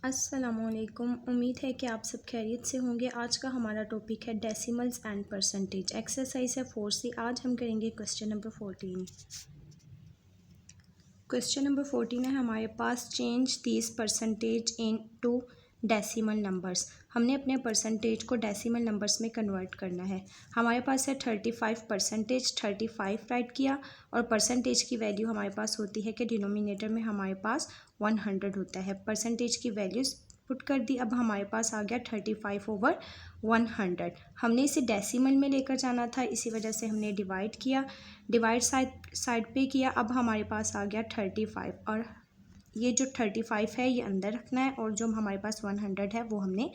अस्सलामुअलैकुम। उम्मीद है कि आप सब खैरियत से होंगे। आज का हमारा टॉपिक है डेसिमल्स एंड परसेंटेज। एक्सरसाइज है 4C। आज हम करेंगे क्वेश्चन नंबर 14। क्वेश्चन नंबर 14 है हमारे पास, change these percentage into decimal numbers. हमने अपने परसेंटेज को डेसिमल नंबर्स में कन्वर्ट करना है। हमारे पास है 35%, 35 राइट किया, और परसेंटेज की वैल्यू हमारे पास होती है कि डिनोमिनेटर में हमारे पास 100 होता है। परसेंटेज की वैल्यूज़ पुट कर दी। अब हमारे पास आ गया 35/100। हमने इसे डेसिमल में लेकर जाना था, इसी वजह से हमने डिवाइड किया, डिवाइड साइड पे किया। अब हमारे पास आ गया 35, और ये जो 35 है ये अंदर रखना है, और जो हमारे पास 100 है वो हमने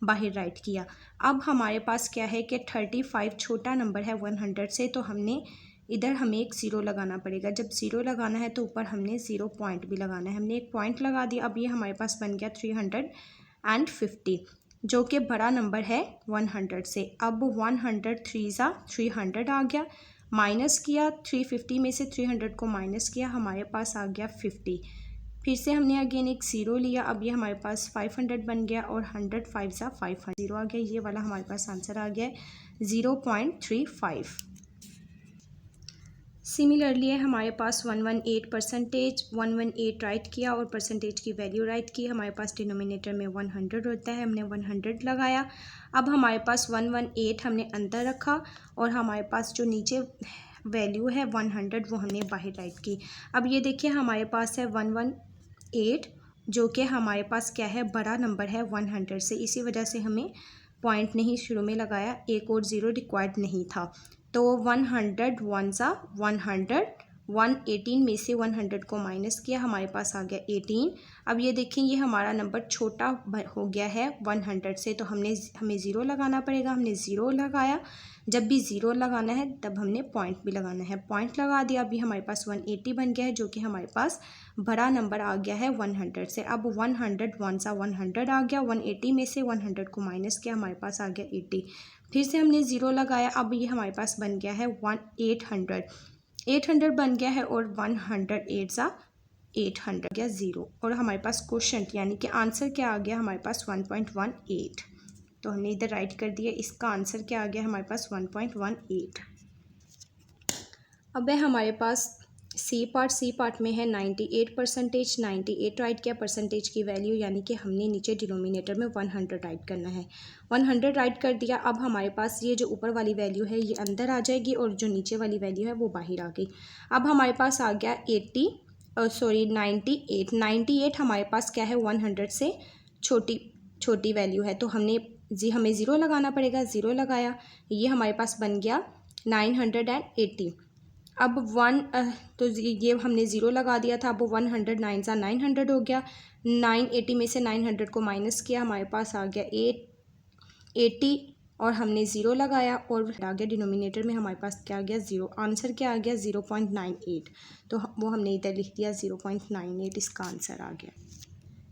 बाहर राइट किया। अब हमारे पास क्या है कि 35 छोटा नंबर है 100 से, तो हमने इधर हमें एक ज़ीरो लगाना पड़ेगा। जब ज़ीरो लगाना है तो ऊपर हमने ज़ीरो पॉइंट भी लगाना है। हमने एक पॉइंट लगा दिया। अब ये हमारे पास बन गया 350, जो कि बड़ा नंबर है 100 से। अब 100 300 आ गया, माइनस किया 350 में से 300 को माइनस किया, हमारे पास आ गया 50। फिर से हमने अगेन एक ज़ीरो लिया। अब ये हमारे पास 500 बन गया, और 100 500 ज़ीरो आ गया। ये वाला हमारे पास आंसर आ गया 0.35। सिमिलरली है हमारे पास 118%, 118 राइट किया और परसेंटेज की वैल्यू राइट की। हमारे पास डिनोमिनेटर में 100 होता है, हमने 100 लगाया। अब हमारे पास 118 हमने अंदर रखा, और हमारे पास जो नीचे वैल्यू है 100 वो हमने बाहर राइट की। अब ये देखिए हमारे पास है 118, जो कि हमारे पास क्या है, बड़ा नंबर है 100 से, इसी वजह से हमें पॉइंट नहीं शुरू में लगाया, एक और ज़ीरो रिक्वायर्ड नहीं था। तो 100 100, 118 में से 100 को माइनस किया, हमारे पास आ गया 18। अब ये देखें ये हमारा नंबर छोटा हो गया है 100 से, तो हमें ज़ीरो लगाना पड़ेगा। हमने ज़ीरो लगाया। जब भी ज़ीरो लगाना है तब हमने पॉइंट भी लगाना है, पॉइंट लगा दिया। अभी हमारे पास 180 बन गया है, जो कि हमारे पास बड़ा नंबर आ गया है 100 से। अब 100 100 आ गया, 180 में से 100 को माइनस किया, हमारे पास आ गया 80। फिर से हमने ज़ीरो लगाया। अब ये हमारे पास बन गया है 800 बन गया है, और 800 गया ज़ीरो, और हमारे पास क्वोशंट यानी कि आंसर क्या आ गया हमारे पास 1.18। तो हमने इधर राइट कर दिया, इसका आंसर क्या आ गया हमारे पास 1.18। अब है हमारे पास सी पार्ट में है 98%, 98 राइट किया। परसेंटेज की वैल्यू यानी कि हमने नीचे डिनोमिनेटर में 100 राइट करना है, 100 राइट कर दिया। अब हमारे पास ये जो ऊपर वाली वैल्यू है ये अंदर आ जाएगी, और जो नीचे वाली वैल्यू है वो बाहर आ गई। अब हमारे पास आ गया 98 हमारे पास क्या है 100 से छोटी वैल्यू है, तो हमें ज़ीरो लगाना पड़ेगा। ज़ीरो लगाया, ये हमारे पास बन गया 980। अब तो ये हमने ज़ीरो लगा दिया था। अब 100 900 हो गया, 980 में से 900 को माइनस किया, हमारे पास आ गया 880, और हमने ज़ीरो लगाया, और आ गया डिनोमिनेटर में हमारे पास क्या आ गया ज़ीरो। आंसर क्या आ गया 0.98, तो वो हमने इधर लिख दिया 0.98, इसका आंसर आ गया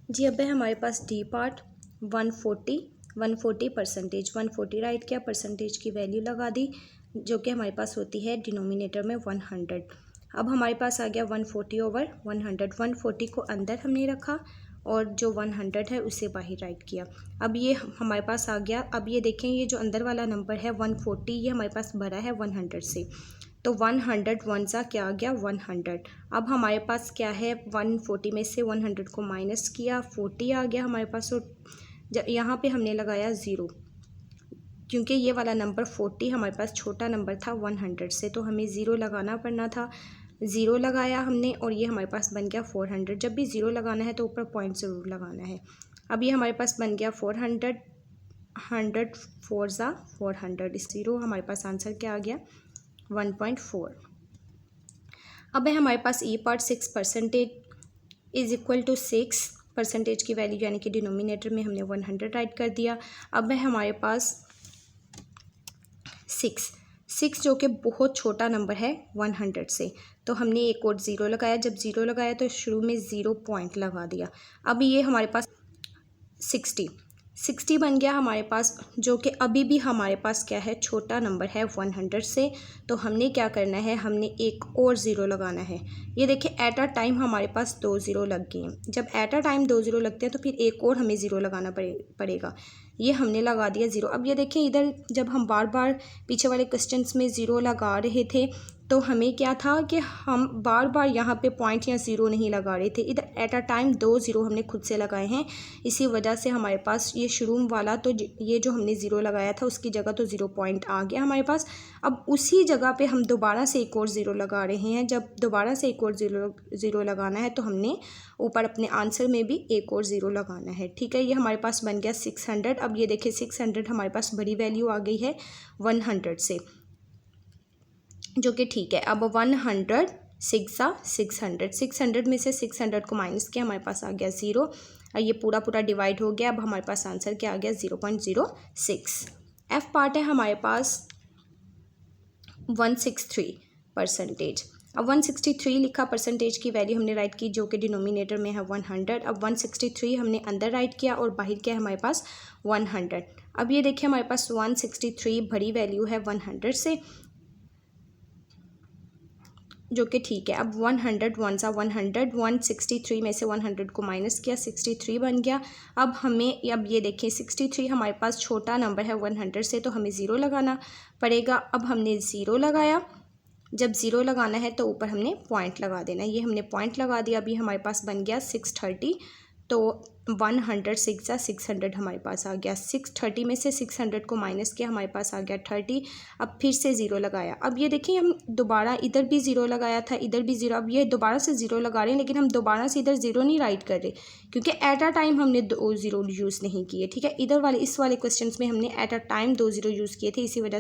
जी। अब है हमारे पास डी पार्ट 140 140 राइट किया, परसेंटेज की वैल्यू लगा दी, जो कि हमारे पास होती है डिनोमिनेटर में 100। अब हमारे पास आ गया 140/100, 140 को अंदर हमने रखा, और जो 100 है उसे बाहर राइट किया। अब ये हमारे पास आ गया। अब ये देखें ये जो अंदर वाला नंबर है 140, ये हमारे पास बड़ा है 100 से, तो 100 1 क्या आ गया 100। अब हमारे पास क्या है 140 में से 100 को माइनस किया, 40 आ गया हमारे पास, और यहाँ पे हमने लगाया ज़ीरो, क्योंकि ये वाला नंबर 40 हमारे पास छोटा नंबर था 100 से, तो हमें ज़ीरो लगाना पड़ना था। ज़ीरो लगाया हमने, और ये हमारे पास बन गया 400। जब भी ज़ीरो लगाना है तो ऊपर पॉइंट ज़रूर लगाना है। अब ये हमारे पास बन गया 400, 100 400, इस ज़ीरो हमारे पास आंसर क्या आ गया 1.4। अब है हमारे पास E part 6% is equal to 6, percentage की वैल्यू यानी कि डिनोमिनेटर में हमने 100 राइट कर दिया। अब है हमारे पास 6 जो कि बहुत छोटा नंबर है 100 से, तो हमने एक और ज़ीरो लगाया। जब ज़ीरो लगाया तो शुरू में ज़ीरो पॉइंट लगा दिया। अब ये हमारे पास 60 60 बन गया हमारे पास, जो कि अभी भी हमारे पास क्या है, छोटा नंबर है 100 से। तो हमने क्या करना है, हमने एक और ज़ीरो लगाना है। ये देखिए एट अ टाइम हमारे पास 2 ज़ीरो लग गए हैं। जब एट अ टाइम 2 ज़ीरो लगते हैं तो फिर एक और हमें ज़ीरो लगाना पड़ेगा। ये हमने लगा दिया ज़ीरो। अब ये देखिए इधर जब हम बार बार पीछे वाले क्वेश्चंस में ज़ीरो लगा रहे थे तो हमें क्या था कि हम बार बार यहाँ पे पॉइंट या ज़ीरो नहीं लगा रहे थे। इधर एट अ टाइम 2 ज़ीरो हमने खुद से लगाए हैं, इसी वजह से हमारे पास ये शुरू वाला तो ये जो हमने ज़ीरो लगाया था उसकी जगह तो ज़ीरो पॉइंट आ गया हमारे पास। अब उसी जगह पे हम दोबारा से एक और ज़ीरो लगा रहे हैं। जब दोबारा से एक और ज़ीरो लगाना है तो हमने ऊपर अपने आंसर में भी एक और ज़ीरो लगाना है। ठीक है, ये हमारे पास बन गया 600। अब ये देखिए 600 हमारे पास बड़ी वैल्यू आ गई है 100 से, जो कि ठीक है। अब 100 600 में से 600 को माइनस किया, हमारे पास आ गया ज़ीरो और ये पूरा पूरा डिवाइड हो गया। अब हमारे पास आंसर क्या आ गया, 0.06। एफ पार्ट है हमारे पास 163%। अब 163 लिखा, परसेंटेज की वैल्यू हमने राइट की जो कि डिनोमिनेटर में है 100। अब 163 हमने अंदर राइट किया और बाहर क्या है हमारे पास 100। अब ये देखिए हमारे पास 163 बड़ी वैल्यू है 100 से, जो कि ठीक है। अब 100 वन सा 100, 163 में से 100 को माइनस किया, 63 बन गया। अब हमें अब ये देखें 63 हमारे पास छोटा नंबर है 100 से, तो हमें ज़ीरो लगाना पड़ेगा। अब हमने ज़ीरो लगाया, जब ज़ीरो लगाना है तो ऊपर हमने पॉइंट लगा देना है। ये हमने पॉइंट लगा दिया। अभी हमारे पास बन गया 630, तो 100 600 हमारे पास आ गया। 630 में से 600 को माइनस किया, हमारे पास आ गया 30। अब फिर से ज़ीरो लगाया। अब ये देखिए हम दोबारा इधर भी ज़ीरो लगाया था, इधर भी ज़ीरो। अब ये दोबारा से ज़ीरो लगा रहे हैं, लेकिन हम दोबारा से इधर ज़ीरो नहीं राइट कर रहे क्योंकि एट अ टाइम हमने 2 ज़ीरो यूज़ नहीं किए। ठीक है, इधर वाले इस वाले क्वेश्चन में हमने at a time 2 zero use किए थे, इसी वजह